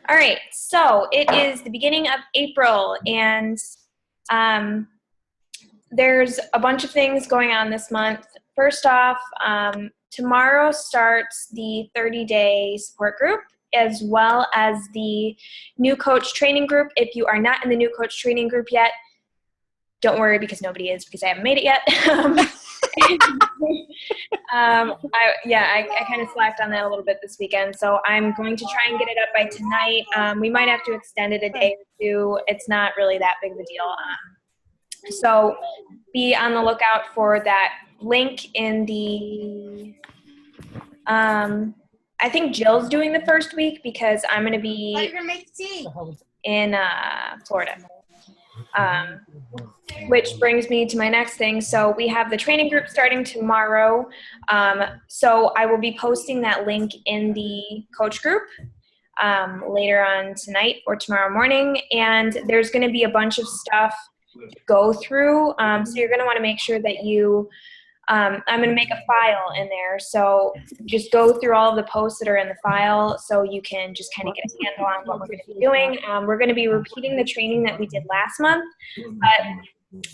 All right, so it is the beginning of April, and there's a bunch of things going on this month. First off, tomorrow starts the 30-day support group, as well as the new coach training group. If you are not in the new coach training group yet, don't worry, because nobody is, because I haven't made it yet. I kind of slacked on that a little bit this weekend, so I'm going to try and get it up by tonight. We might have to extend it a day or two. It's not really that big of a deal. So be on the lookout for that link in the, I think Jill's doing the first week because I'm going to be in Florida. Which brings me to my next thing. So we have the training group starting tomorrow. So I will be posting that link in the coach group later on tonight or tomorrow morning. And there's going to be a bunch of stuff to go through. So you're going to want to make sure that you, I'm going to make a file in there. So just go through all of the posts that are in the file so you can just kind of get a handle on what we're going to be doing. We're going to be repeating the training that we did last month, but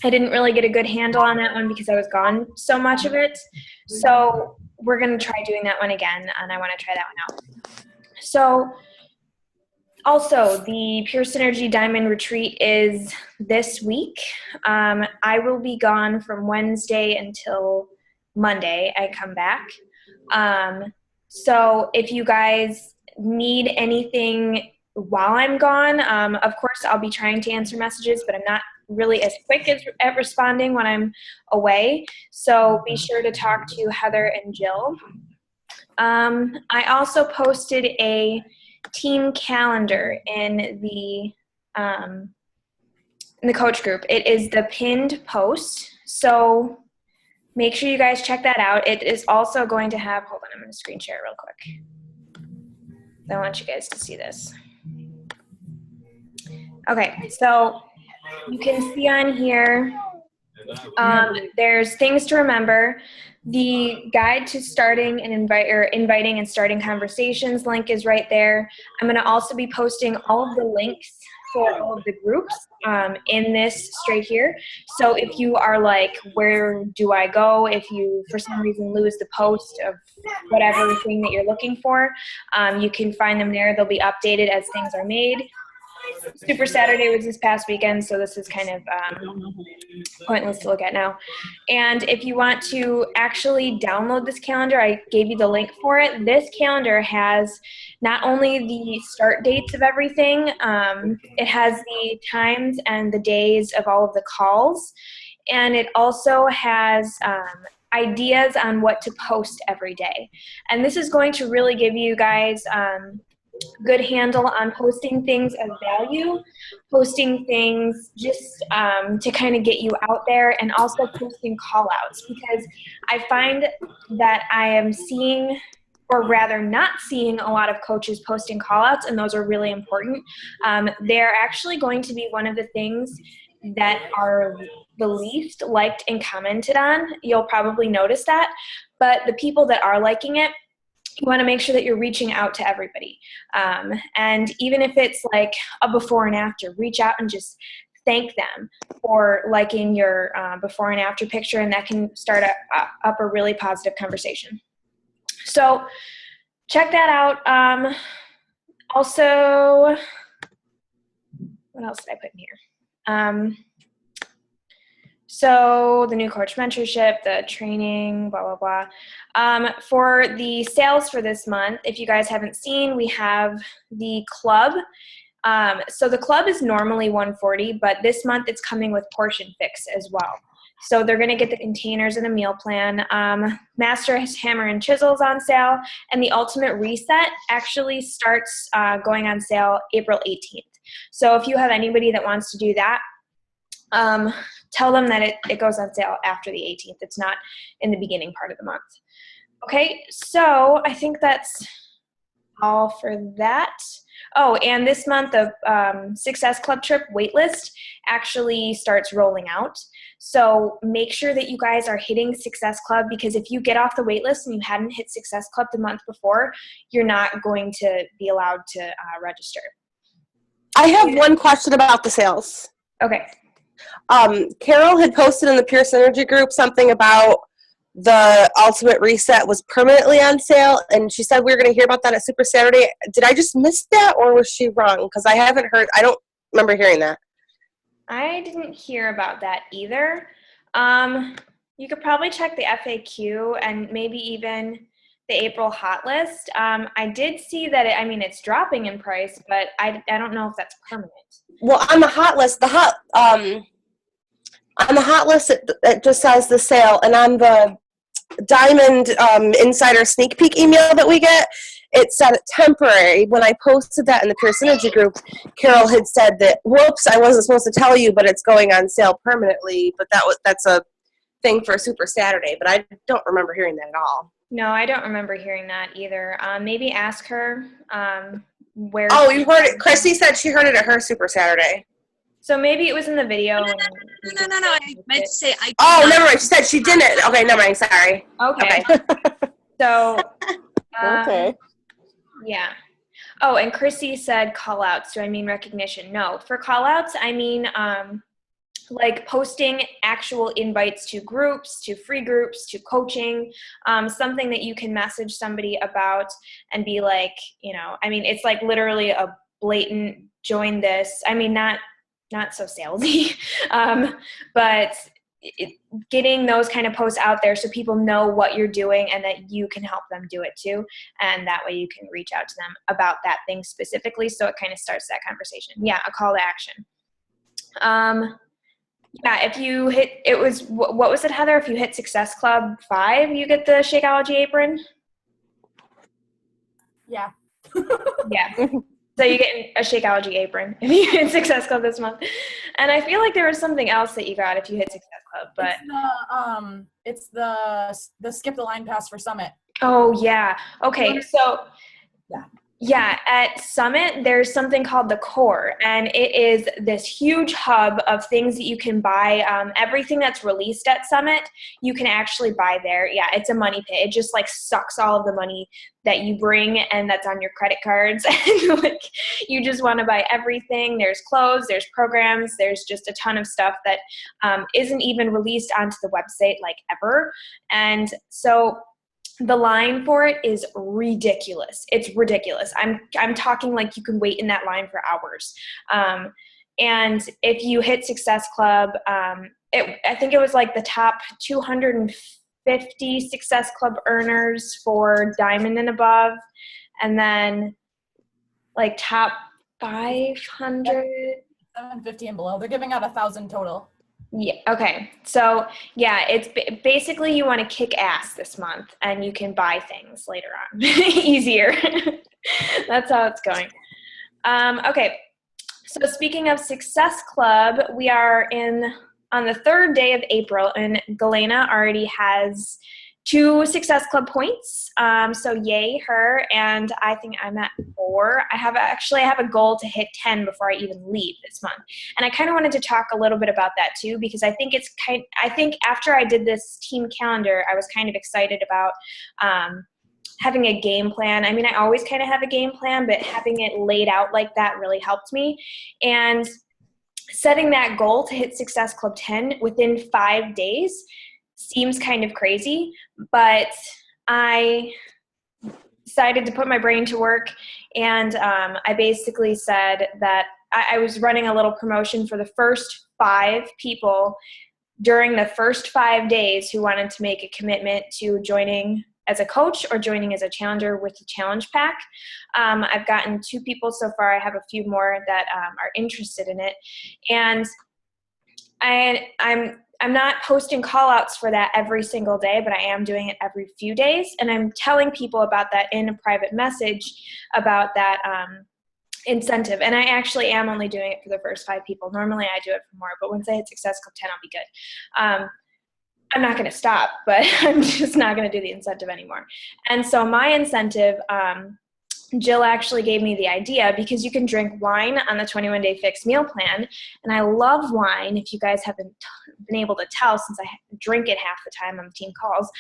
I didn't really get a good handle on that one because I was gone so much of it. So we're going to try doing that one again, and I want to try that one out. So also, the Pure Synergy Diamond Retreat is this week. I will be gone from Wednesday until Monday. I come back. So if you guys need anything while I'm gone, of course, I'll be trying to answer messages, but I'm not really as quick at responding when I'm away. So be sure to talk to Heather and Jill. I also posted a team calendar in the coach group. It is the pinned post, so make sure you guys check that out. It is also going to have, hold on, I'm going to screen share real quick. I want you guys to see this. Okay, so you can see on here, there's things to remember. The guide to starting and inviting and starting conversations link is right there. I'm going to also be posting all of the links for all of the groups in this straight here. So if you are like, where do I go? If you, for some reason, lose the post of whatever thing that you're looking for, you can find them there. They'll be updated as things are made. Super Saturday was this past weekend, so this is kind of pointless to look at now. And if you want to actually download this calendar, I gave you the link for it. This calendar has not only the start dates of everything, it has the times and the days of all of the calls, and it also has ideas on what to post every day. And this is going to really give you guys good handle on posting things of value, posting things just to kind of get you out there, and also posting call outs, because I find that I am seeing, or rather not seeing, a lot of coaches posting call outs, and those are really important. They're actually going to be one of the things that are the least liked and commented on. You'll probably notice that, but the people that are liking it, you want to make sure that you're reaching out to everybody. And even if it's like a before and after, reach out and just thank them for liking your before and after picture, and that can start up a really positive conversation. So check that out. Also, what else did I put in here? So the new coach mentorship, the training, blah, blah, blah. For the sales for this month, if you guys haven't seen, we have the club. So the club is normally $140, but this month it's coming with portion fix as well. So they're going to get the containers and a meal plan. Master Hammer and Chisel's on sale, and the Ultimate Reset actually starts going on sale April 18th. So if you have anybody that wants to do that, tell them that it goes on sale after the 18th. It's not in the beginning part of the month. Okay, so I think that's all for that. Oh, and this month of Success Club Trip waitlist actually starts rolling out. So make sure that you guys are hitting Success Club, because if you get off the waitlist and you hadn't hit Success Club the month before, you're not going to be allowed to register. I have one question about the sales. Okay. Carol had posted in the Pure Synergy group something about the Ultimate Reset was permanently on sale, and she said we were going to hear about that at Super Saturday. Did I just miss that, or was she wrong? Because I don't remember hearing that. I didn't hear about that either. You could probably check the FAQ and maybe even the April hot list. I did see that it's dropping in price, but I don't know if that's permanent. Well, on the hot list, it just says the sale, and on the Diamond Insider sneak peek email that we get, it said temporary. When I posted that in the Pure Synergy group, Carol had said that, whoops, I wasn't supposed to tell you, but it's going on sale permanently. But that's a thing for Super Saturday, but I don't remember hearing that at all. No, I don't remember hearing that either. Maybe ask her where. Oh, you heard it. Chrissy said she heard it at her Super Saturday. So maybe it was in the video. No. I meant to say I. Oh, never mind. She said she didn't. Okay, never mind. Sorry. Okay. So. Okay. Yeah. Oh, and Chrissy said call outs. Do I mean recognition? No. For call outs, I mean like posting actual invites to groups, to free groups, to coaching, something that you can message somebody about and be like, it's like literally a blatant join this. Not so salesy, but getting those kind of posts out there so people know what you're doing and that you can help them do it too. And that way you can reach out to them about that thing specifically. So it kind of starts that conversation. Yeah, a call to action. Yeah, if you hit, what was it, Heather? If you hit Success Club 5, you get the Shakeology apron? Yeah. Yeah. So you get a Shakeology apron if you hit Success Club this month. And I feel like there was something else that you got if you hit Success Club, but it's the skip the line pass for Summit. Oh yeah. Okay. So yeah. Yeah, at Summit, there's something called the Core, and it is this huge hub of things that you can buy. Everything that's released at Summit, you can actually buy there. Yeah, it's a money pit. It just like sucks all of the money that you bring and that's on your credit cards. And like, you just want to buy everything. There's clothes, there's programs, there's just a ton of stuff that isn't even released onto the website like ever. And so the line for it is ridiculous. It's ridiculous. I'm talking like you can wait in that line for hours. And if you hit Success Club, I think it was like the top 250 Success Club earners for Diamond and above, and then like top 500. 750 and below. They're giving out 1,000 total. Yeah. Okay. So yeah, it's basically you want to kick ass this month and you can buy things later on easier. That's how it's going. Okay. So speaking of Success Club, we are on the 3rd day of April, and Galena already has 2 Success Club points. So yay her. And I think I'm at 4. I have a goal to hit 10 before I even leave this month. And I kind of wanted to talk a little bit about that too, because I think after I did this team calendar, I was kind of excited about, having a game plan. I mean, I always kind of have a game plan, but having it laid out like that really helped me. And setting that goal to hit Success Club 10 within 5 days seems kind of crazy, but I decided to put my brain to work, and I basically said that I was running a little promotion for the first 5 people during the first 5 days who wanted to make a commitment to joining as a coach or joining as a challenger with the challenge pack. I've gotten 2 people so far. I have a few more that are interested in it, and I'm not posting call outs for that every single day, but I am doing it every few days. And I'm telling people about that in a private message about that incentive. And I actually am only doing it for the first 5 people. Normally I do it for more, but once I hit Success Club 10, I'll be good. I'm not going to stop, but I'm just not going to do the incentive anymore. And so my incentive, Jill actually gave me the idea because you can drink wine on the 21-day fixed meal plan. And I love wine, if you guys haven't been able to tell, since I drink it half the time on team calls.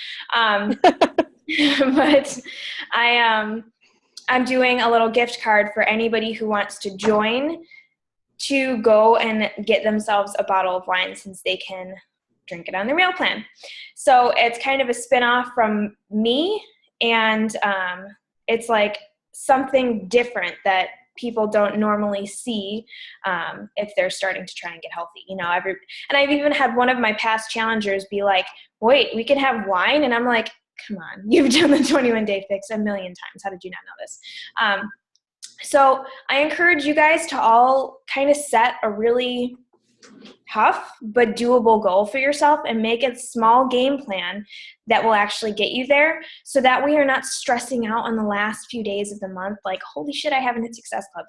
But I'm doing a little gift card for anybody who wants to join to go and get themselves a bottle of wine since they can drink it on the meal plan. So it's kind of a spin-off from me, and it's like something different that people don't normally see if they're starting to try and get healthy. You know, and I've even had one of my past challengers be like, wait, we can have wine? And I'm like, come on, you've done the 21-day fix a million times. How did you not know this? So I encourage you guys to all kind of set a really tough but doable goal for yourself and make a small game plan that will actually get you there, so that way you're not stressing out on the last few days of the month like, holy shit, I haven't hit Success Club.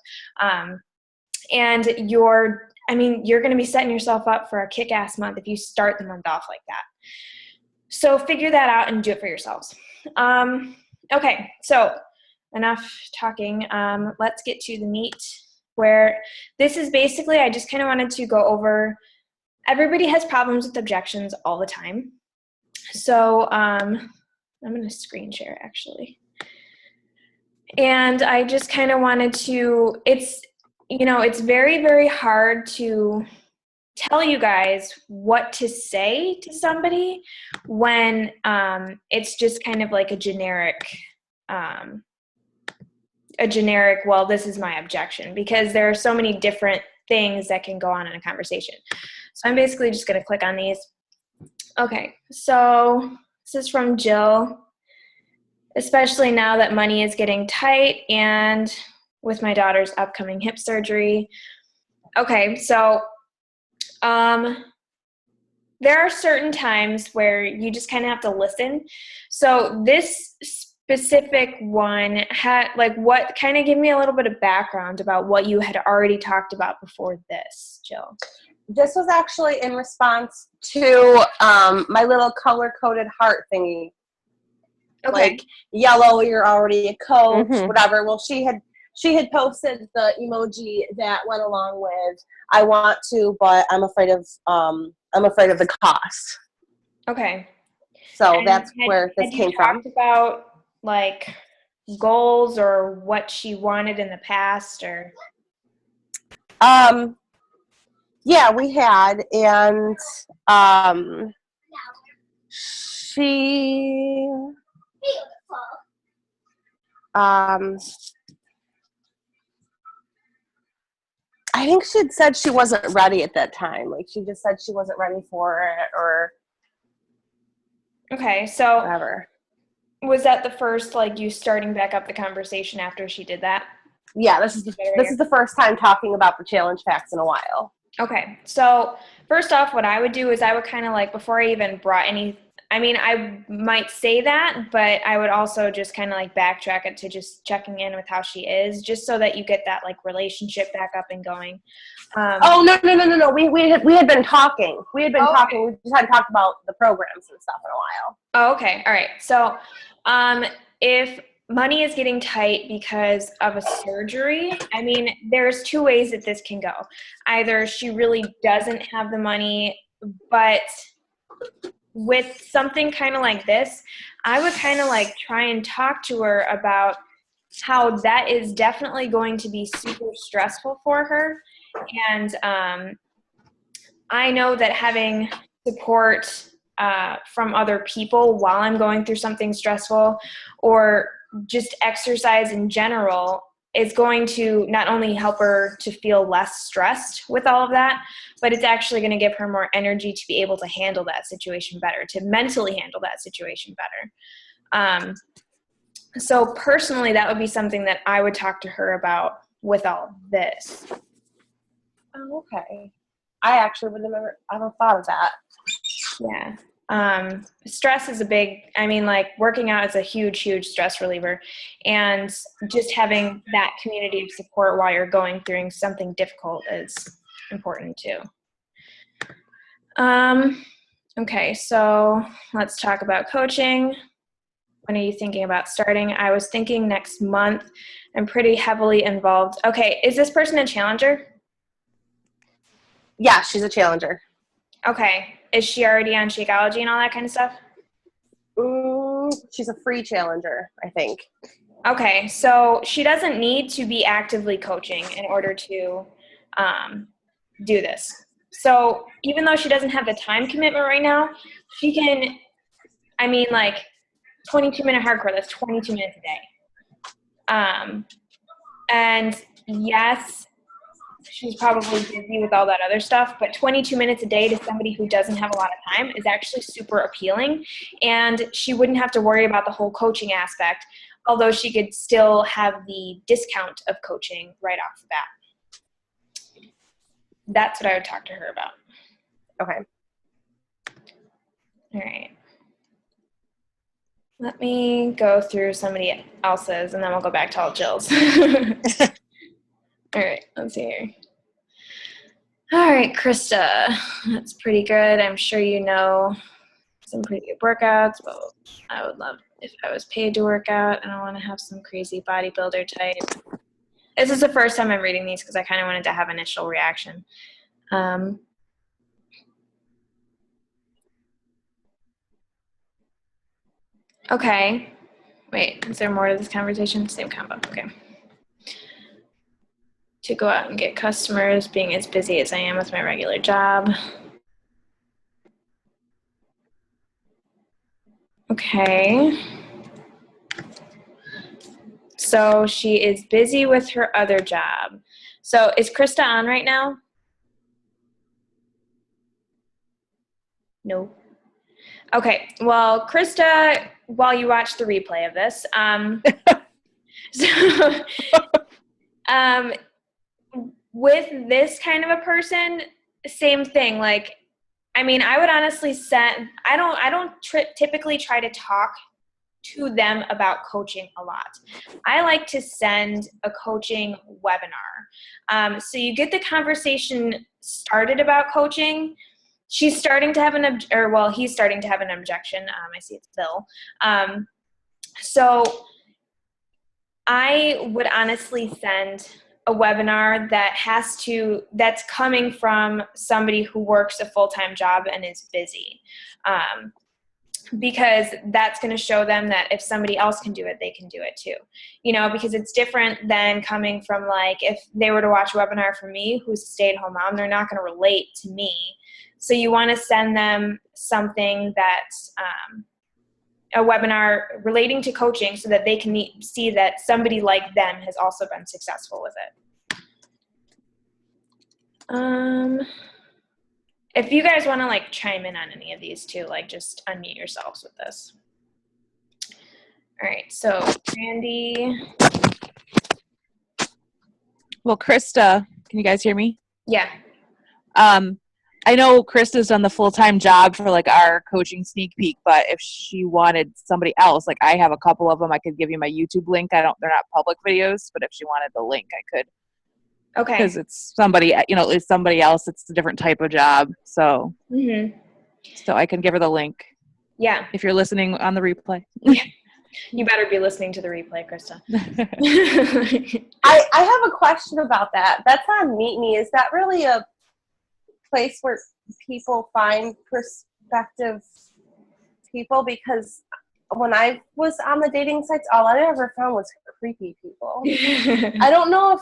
And you're going to be setting yourself up for a kick-ass month if you start the month off like that. So figure that out and do it for yourselves. Okay, so enough talking. Let's get to the meat, where this is basically, I just kind of wanted to go over, everybody has problems with objections all the time. So I'm going to screen share actually. And I just kind of wanted to, it's very, very hard to tell you guys what to say to somebody when it's just kind of like a generic, well, this is my objection, because there are so many different things that can go on in a conversation. So I'm basically just going to click on these. Okay, so this is from Jill. Especially now that money is getting tight and with my daughter's upcoming hip surgery. Okay, so there are certain times where you just kind of have to listen. So this specific one had, like, what kind of give me a little bit of background about what you had already talked about before this, Jill. This was actually in response to my little color-coded heart thingy. Okay. Like, yellow, you're already a coach, Mhm. whatever. Well, she had posted the emoji that went along with, I want to, but I'm afraid of the cost. Okay. So And that's where this came from. Talked about like goals or what she wanted in the past, or Yeah, we had, and she I think she had said she wasn't ready at that time. Like, she just said she wasn't ready for it, or okay. So whatever. was that the first, like, you starting back up the conversation after she did that? Yeah, this is the first time talking about the challenge packs in a while. Okay. So first off, what I would do is I would kind of like, before I even brought any, I mean, I might say that, but I would also just kind of like backtrack it to just checking in with how she is, just so that you get that like relationship back up and going. Oh, no. We had been talking. We talking. We just hadn't talked about the programs and stuff in a while. Oh, okay. All right. So if money is getting tight because of a surgery, I mean, there's two ways that this can go. Either she really doesn't have the money, but with something kind of like this, I would kind of like try and talk to her about how that is definitely going to be super stressful for her. And I know that having support from other people while I'm going through something stressful, or just exercise in general, is going to not only help her to feel less stressed with all of that, but it's actually going to give her more energy to be able to handle that situation better, to mentally handle that situation better. So personally, that would be something that I would talk to her about with all this. Oh, okay. I actually would never. I haven't thought of that. Yeah. Stress is like working out is a huge, huge stress reliever, and just having that community of support while you're going through something difficult is important too. Okay, so let's talk about coaching. When are you thinking about starting? I was thinking next month. I'm pretty heavily involved. Okay, is this person a challenger? Yeah, she's a challenger. Okay. Is she already on Shakeology and all that kind of stuff? She's a free challenger, I think. Okay, so she doesn't need to be actively coaching in order to do this. So even though she doesn't have the time commitment right now, she can, 22-minute hardcore, that's 22 minutes a day. And yes, she's probably busy with all that other stuff, but 22 minutes a day to somebody who doesn't have a lot of time is actually super appealing. And she wouldn't have to worry about the whole coaching aspect, although she could still have the discount of coaching right off the bat. That's what I would talk to her about. Okay. All right. Let me go through somebody else's, and then we'll go back to all Jill's. All right, let's see here. All right, Krista, that's pretty good. I'm sure you know some pretty good workouts. Well, I would love if I was paid to work out. I don't want to have some crazy bodybuilder type. This is the first time I'm reading these because I kind of wanted to have initial reaction. Okay. Wait, is there more to this conversation? Same combo. Okay. To go out and get customers, being as busy as I am with my regular job. Okay. So she is busy with her other job. So is Krista on right now? No. Okay. Well, Krista, while you watch the replay of this, with this kind of a person, same thing. Like, I would honestly send. I don't typically try to talk to them about coaching a lot. I like to send a coaching webinar. So you get the conversation started about coaching. She's starting to have he's starting to have an objection. I see it's Bill. So I would honestly send a webinar that's coming from somebody who works a full-time job and is busy. Because that's going to show them that if somebody else can do it, they can do it too. Because it's different than coming from, like, if they were to watch a webinar from me, who's a stay-at-home mom, they're not going to relate to me. So you want to send them something that's a webinar relating to coaching so that they can see that somebody like them has also been successful with it. If you guys want to chime in on any of these too, just unmute yourselves with this. All right, so Randy. Well, Krista, can you guys hear me? Yeah. I know Krista's done the full-time job for our coaching sneak peek, but if she wanted somebody else, I have a couple of them, I could give you my YouTube link. They're not public videos, but if she wanted the link, I could. Okay. Because it's somebody, it's somebody else. It's a different type of job. So, So I can give her the link. Yeah. If you're listening on the replay. You better be listening to the replay, Krista. I have a question about that. That's on Meet Me. Is that really a place where people find prospective people? Because when I was on the dating sites, all I ever found was creepy people. I don't know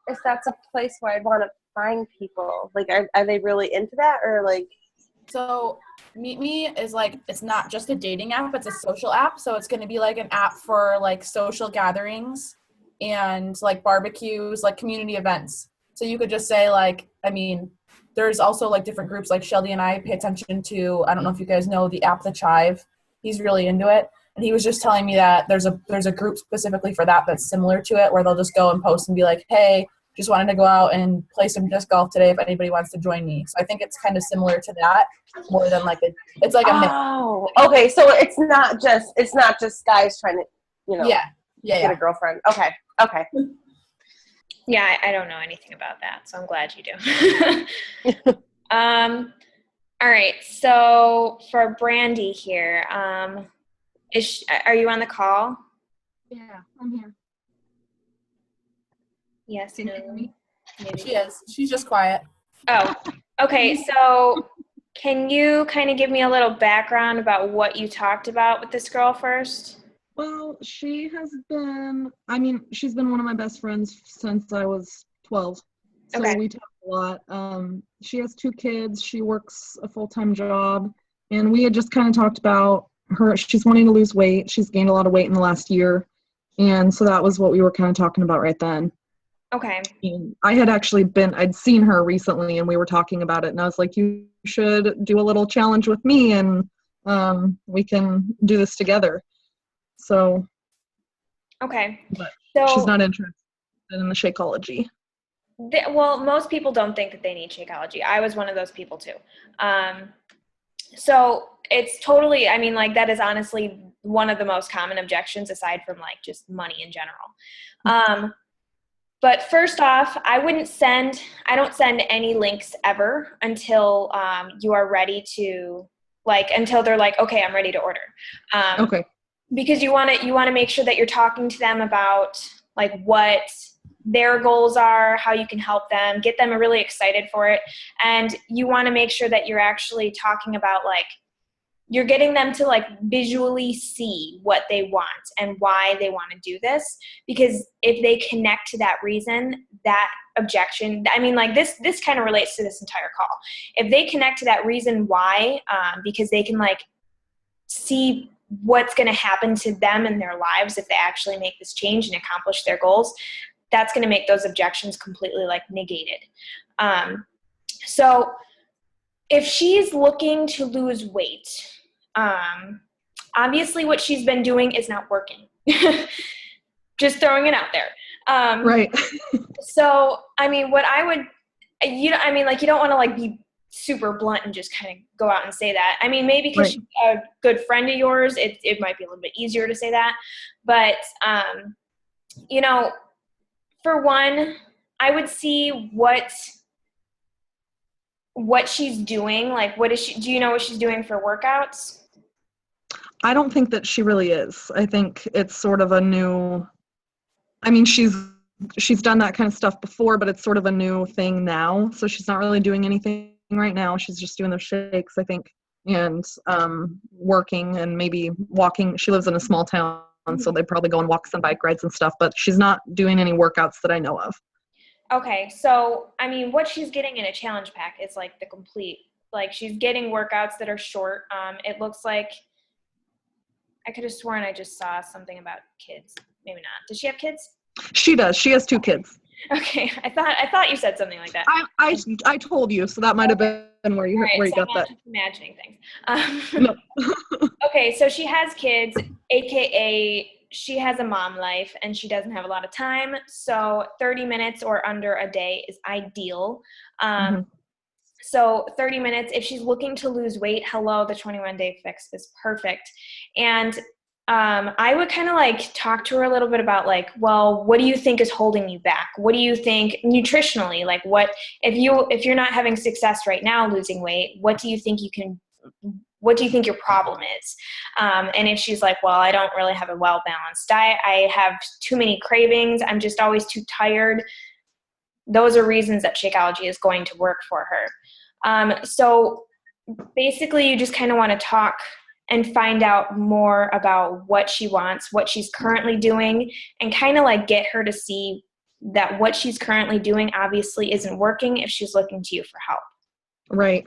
if that's a place where I'd want to find people. Are they really into that, or So Meet Me is it's not just a dating app, it's a social app. So it's going to be an app for social gatherings and barbecues, community events. So you could just say there's also different groups. Shelby and I pay attention to, I don't know if you guys know the app, The Chive. He's really into it. And he was just telling me that there's a group specifically for that that's similar to it, where they'll just go and post and be like, hey, just wanted to go out and play some disc golf today if anybody wants to join me. So I think it's kind of similar to that, more than it's a mix. Oh, okay. So it's not just guys trying to, get a girlfriend. Okay. Yeah, I don't know anything about that, so I'm glad you do. All right, so for Brandy here, are you on the call? Yeah, I'm here. Yes, Can you hear me? maybe. She is. She's just quiet. Oh, okay, so can you kind of give me a little background about what you talked about with this girl first? Well, she's been one of my best friends since I was 12. So Okay. we talk a lot. She has 2 kids. She works a full-time job. And we had just kind of talked about her. She's wanting to lose weight. She's gained a lot of weight in the last year. And so that was what we were kind of talking about right then. Okay. And I had actually I'd seen her recently and we were talking about it. And I was like, you should do a little challenge with me and we can do this together. So. Okay. But So she's not interested in the Shakeology. well, most people don't think that they need Shakeology. I was one of those people too. So it's totally, I mean, like that is honestly one of the most common objections aside from like just money in general. But first off, I don't send any links ever until you are ready to, like, until they're like, okay, I'm ready to order. Okay. Because you want to make sure that you're talking to them about like what their goals are, how you can help them, get them really excited for it. And you want to make sure that you're actually talking about like, you're getting them to like visually see what they want and why they want to do this. Because if they connect to that reason, that objection, I mean, like this kind of relates to this entire call. If they connect to that reason why, because they can like see what's going to happen to them in their lives if they actually make this change and accomplish their goals, that's going to make those objections completely like negated. So if she's looking to lose weight, obviously what she's been doing is not working. Just throwing it out there. Right. So, I mean, what I would, you don't want to like be super blunt and just kind of go out and say that. I mean, maybe because Right. she's a good friend of yours, it might be a little bit easier to say that. But, for one, I would see what she's doing. Like, do you know what she's doing for workouts? I don't think that she really is. I think it's sort of a new, I mean, she's done that kind of stuff before, but it's sort of a new thing now. So she's not really doing anything right now. She's just doing those shakes, I think, and working and maybe walking. She lives in a small town, so they probably go on walks and bike rides and stuff, but she's not doing any workouts that I know of. Okay, so, I mean, what she's getting in a challenge pack is like the complete, like she's getting workouts that are short. It looks like, I could have sworn I just saw something about kids. Maybe not. Does she have kids? She does. She has 2 kids. Okay, I thought you said something like that. I told you, so that might have been where you All right, where you so got I'm that. not just imagining things. No. Okay, so she has kids, aka she has a mom life and she doesn't have a lot of time. So 30 minutes or under a day is ideal. So 30 minutes, if she's looking to lose weight, the 21-day fix is perfect. And I would kind of like talk to her a little bit about like, well, what do you think is holding you back? What do you think nutritionally? Like if you're not having success right now losing weight, what do you think your problem is? And if she's like, well, I don't really have a well-balanced diet. I have too many cravings. I'm just always too tired. Those are reasons that Shakeology is going to work for her. So basically you just kind of want to talk and find out more about what she wants, what she's currently doing, and kind of like get her to see that what she's currently doing obviously isn't working if she's looking to you for help. Right.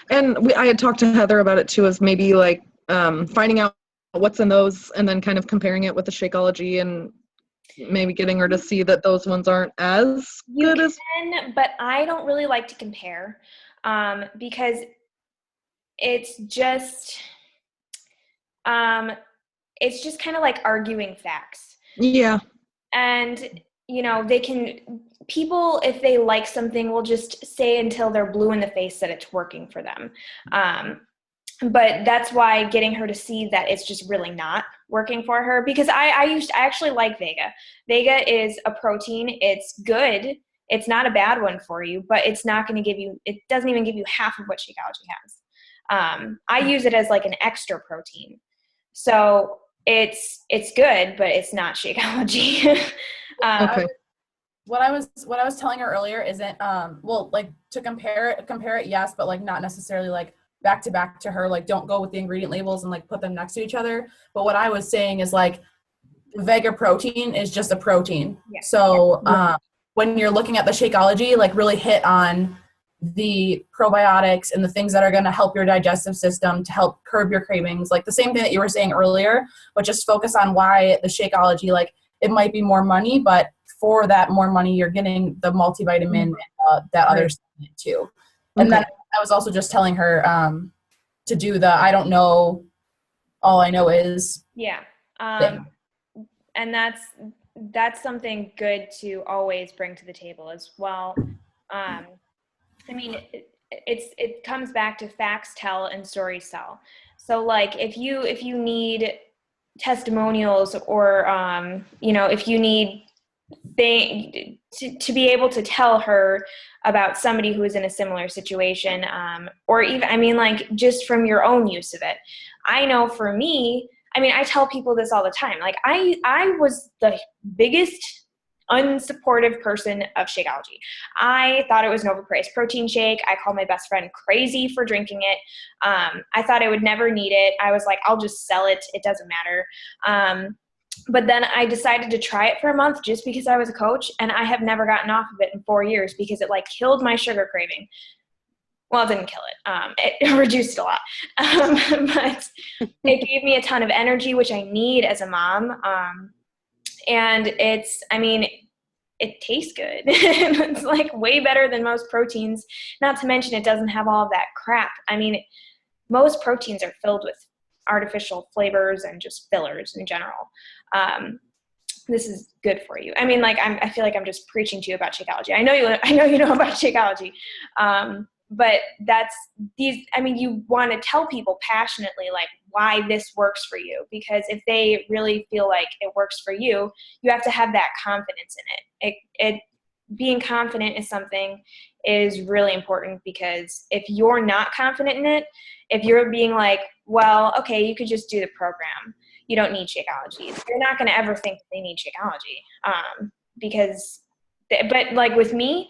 And I had talked to Heather about it too, as maybe like finding out what's in those and then kind of comparing it with the Shakeology and maybe getting her to see that those ones aren't as good as. But I don't really like to compare because it's just kind of like arguing facts. Yeah. And, people, if they like something, will just say until they're blue in the face that it's working for them. But that's why getting her to see that it's just really not working for her, because I actually like Vega. Vega is a protein. It's good. It's not a bad one for you, but it's not going to give you, it doesn't even give you half of what Shakeology has. I use it as like an extra protein. So it's good, but it's not Shakeology. Okay. What I was telling her earlier isn't like to compare it, yes, but like not necessarily like back to back to her, like don't go with the ingredient labels and like put them next to each other. But what I was saying is like Vega protein is just a protein. Yeah. So when you're looking at the Shakeology, like really hit on the probiotics and the things that are going to help your digestive system to help curb your cravings. Like the same thing that you were saying earlier, but just focus on why the Shakeology, like it might be more money, but for that more money, you're getting the multivitamin and that other supplement too. And Okay. then I was also just telling her to do the I don't know, all I know is. Yeah. thing. And that's something good to always bring to the table as well. I mean, it comes back to facts tell and stories sell. So like if you need testimonials or if you need to be able to tell her about somebody who is in a similar situation, or even, I mean, like just from your own use of it. I know for me, I mean, I tell people this all the time. Like I was the biggest unsupportive person of Shakeology. I thought it was an overpriced protein shake. I called my best friend crazy for drinking it. I thought I would never need it. I was like, I'll just sell it. It doesn't matter. But then I decided to try it for a month just because I was a coach, and I have never gotten off of it in 4 years because it like killed my sugar craving. Well, it didn't kill it. It reduced it a lot. But it gave me a ton of energy, which I need as a mom. And it tastes good. It's like way better than most proteins. Not to mention it doesn't have all of that crap. I mean, most proteins are filled with artificial flavors and just fillers in general. This is good for you. I mean, like I feel like I'm just preaching to you about Shakeology. I know you know about Shakeology. But you want to tell people passionately, like, why this works for you, because if they really feel like it works for you, you have to have that confidence in it. Being confident is really important, because if you're not confident in it, if you're being like, well, okay, you could just do the program, you don't need Shakeology, you're not going to ever think that they need Shakeology. But like with me,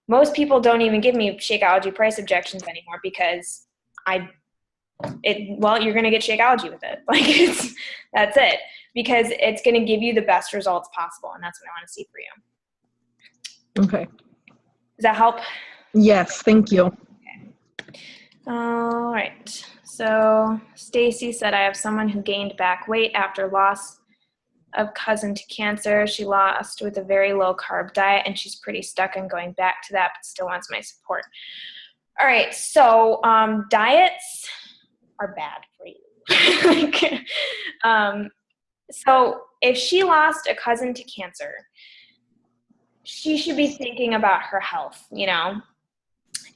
most people don't even give me Shakeology price objections anymore because you're going to get Shakeology with it. Like that's it, because it's going to give you the best results possible. And that's what I want to see for you. Okay. Does that help? Yes, thank you. Okay. All right. So Stacy said, I have someone who gained back weight after loss of cousin to cancer. She lost with a very low carb diet, and she's pretty stuck on going back to that, but still wants my support. All right. So diets are bad for you. So if she lost a cousin to cancer, she should be thinking about her health,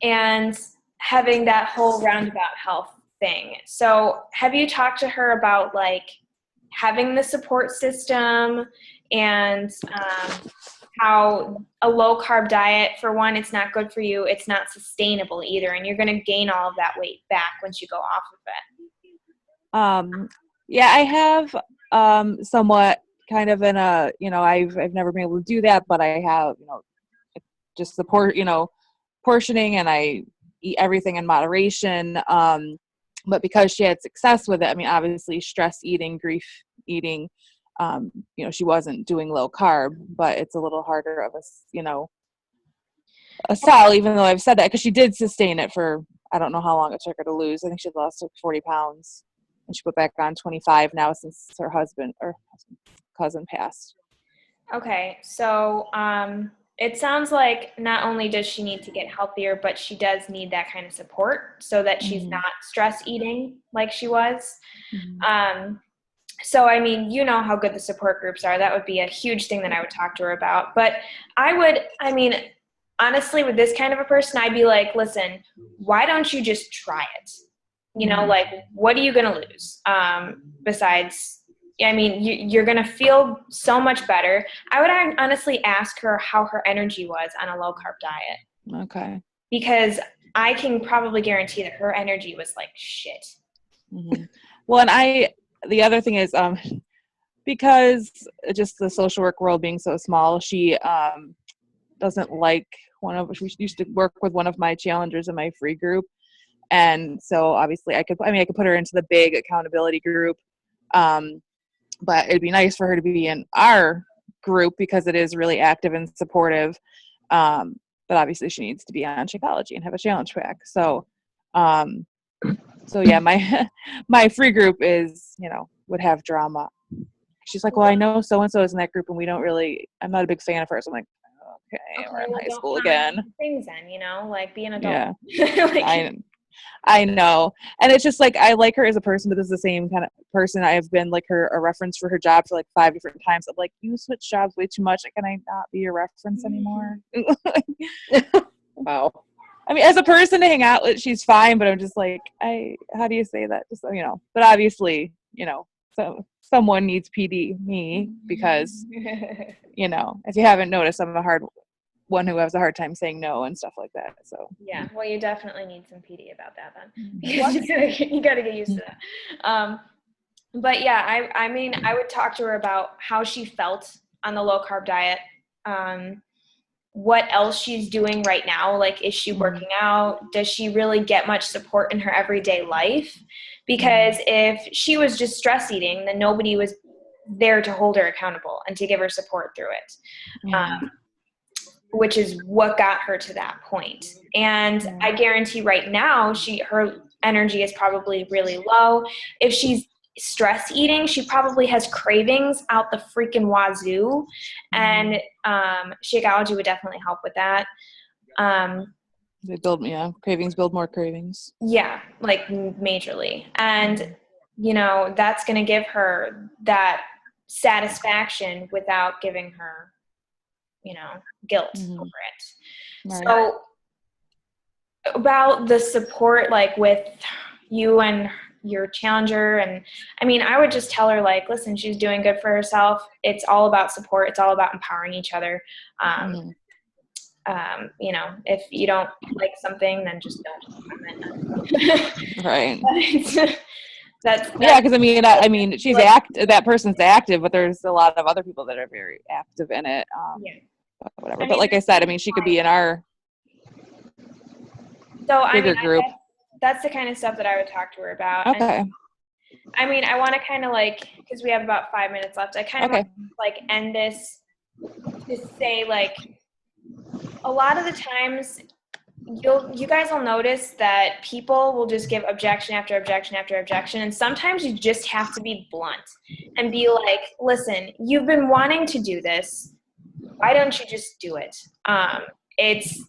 and having that whole roundabout health thing. So have you talked to her about like having the support system and how a low carb diet, for one, it's not good for you. It's not sustainable either. And you're going to gain all of that weight back once you go off of it. Yeah, I have somewhat kind of in a, I've never been able to do that, but I have, just support, portioning, and I eat everything in moderation. But because she had success with it, I mean, obviously stress eating, grief eating, she wasn't doing low carb, but it's a little harder of a sell, even though I've said that, because she did sustain it for, I don't know how long it took her to lose. I think she lost like 40 pounds, and she put back on 25 now since her cousin passed. Okay. So, it sounds like not only does she need to get healthier, but she does need that kind of support so that she's not stress eating like she was. So, I mean, you know how good the support groups are. That would be a huge thing that I would talk to her about. But honestly, with this kind of a person, I'd be like, listen, why don't you just try it? Like, what are you going to lose? Besides, you're going to feel so much better. I would honestly ask her how her energy was on a low carb diet. Okay. Because I can probably guarantee that her energy was like shit. Well, and the other thing is, because just the social work world being so small, she doesn't like she used to work with one of my challengers in my free group. And so obviously I could put her into the big accountability group. But it'd be nice for her to be in our group because it is really active and supportive. But obviously she needs to be on Shakeology and have a challenge pack. So yeah, my free group is, would have drama. She's like, well, I know so-and-so is in that group and I'm not a big fan of hers. I'm like, okay, we're in high school again. Things then, like be an adult. Yeah. I know. And it's just like, I like her as a person, but this is the same kind of person. I have been like a reference for her job for like 5 different times. I'm like, you switch jobs way too much. Can I not be your reference anymore? Wow. I mean, as a person to hang out with, she's fine, but I'm just like, how do you say that? Just, but obviously, so someone needs PD me because, if you haven't noticed, I'm one who has a hard time saying no and stuff like that. So yeah, well, you definitely need some PD about that then. You gotta get used to that. But yeah, I mean, I would talk to her about how she felt on the low carb diet. What else she's doing right now. Like, is she working out? Does she really get much support in her everyday life? Because if she was just stress eating, then nobody was there to hold her accountable and to give her support through it. Which is what got her to that point. And I guarantee right now, her energy is probably really low. If she's stress eating, she probably has cravings out the freaking wazoo. And Shakeology would definitely help with that. Cravings build more cravings. Yeah, like majorly. And, that's going to give her that satisfaction without giving her guilt over it. Right. So about the support, like with you and your challenger, and I mean, I would just tell her, like, listen, she's doing good for herself. It's all about support. It's all about empowering each other. If you don't like something, then just don't. Right. That's because I mean, she's that person's active, but there's a lot of other people that are very active in it. Whatever. But like I said, I mean, she could be in our bigger group. That's the kind of stuff that I would talk to her about. Okay. And, I mean, I want to kind of because we have about 5 minutes left, I kind of want to end this to say, like, a lot of the times you guys will notice that people will just give objection after objection after objection, and sometimes you just have to be blunt and be like, listen, you've been wanting to do this. Why don't you just do it? It's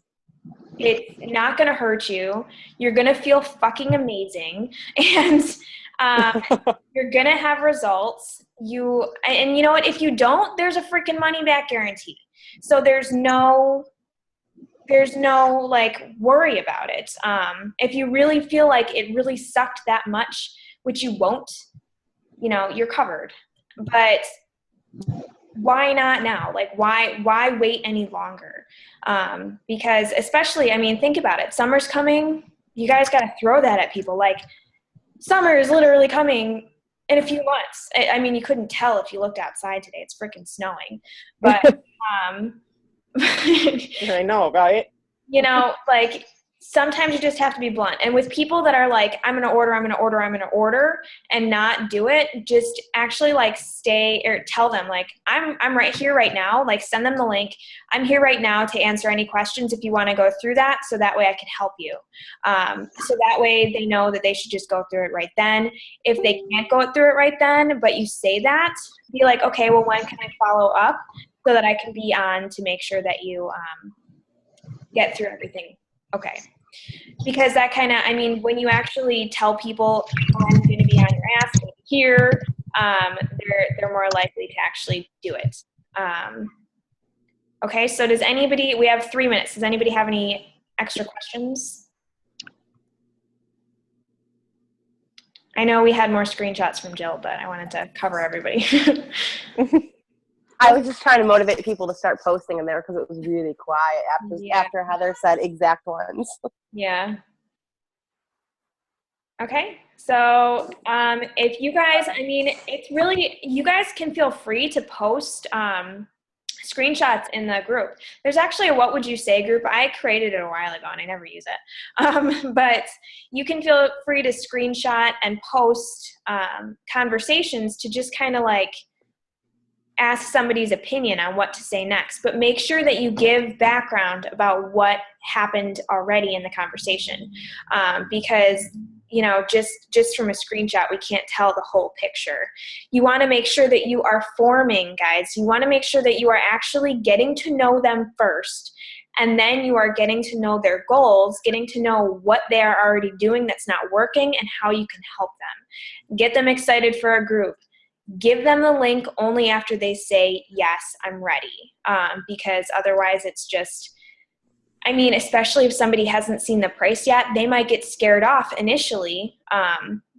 not going to hurt you. You're going to feel fucking amazing, and you're going to have results. And you know what? If you don't, there's a freaking money back guarantee. So there's no like worry about it. If you really feel like it really sucked that much, which you won't, you're covered. But why not now? Like, why wait any longer? Because especially, I mean, think about it. Summer's coming. You guys got to throw that at people. Like, summer is literally coming in a few months. I mean, you couldn't tell if you looked outside today. It's freaking snowing. But, I know, right? Like, sometimes you just have to be blunt. And with people that are like, I'm going to order and not do it, just actually like stay or tell them, like, I'm right here right now. Like, send them the link. I'm here right now to answer any questions if you want to go through that. So that way I can help you. So that way they know that they should just go through it right then. If they can't go through it right then, but you say that, be like, okay, well, when can I follow up so that I can be on to make sure that you get through everything. Okay. Because that kind of, I mean, when you actually tell people, I'm going to be on your ass here, they're more likely to actually do it. Okay. So we have 3 minutes. Does anybody have any extra questions? I know we had more screenshots from Jill, but I wanted to cover everybody. I was just trying to motivate people to start posting in there because it was really quiet after Heather said exact ones. Yeah. Okay. So if you guys, I mean, it's really, you guys can feel free to post screenshots in the group. There's actually a What Would You Say group. I created it a while ago and I never use it. But you can feel free to screenshot and post conversations to just kind of like, ask somebody's opinion on what to say next, but make sure that you give background about what happened already in the conversation, because just from a screenshot, we can't tell the whole picture. You want to make sure that you are forming, guys. You want to make sure that you are actually getting to know them first, and then you are getting to know their goals, getting to know what they are already doing that's not working and how you can help them. Get them excited for a group. Give them the link only after they say, yes, I'm ready. Because otherwise it's just, especially if somebody hasn't seen the price yet, they might get scared off initially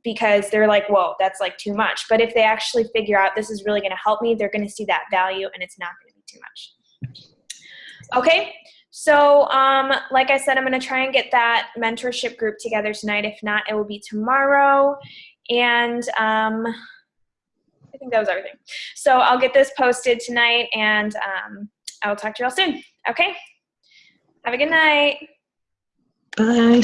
because they're like, whoa, that's like too much. But if they actually figure out this is really going to help me, they're going to see that value and it's not going to be too much. Okay. So like I said, I'm going to try and get that mentorship group together tonight. If not, it will be tomorrow. And I think that was everything. So I'll get this posted tonight, and I will talk to you all soon. Okay? Have a good night. Bye.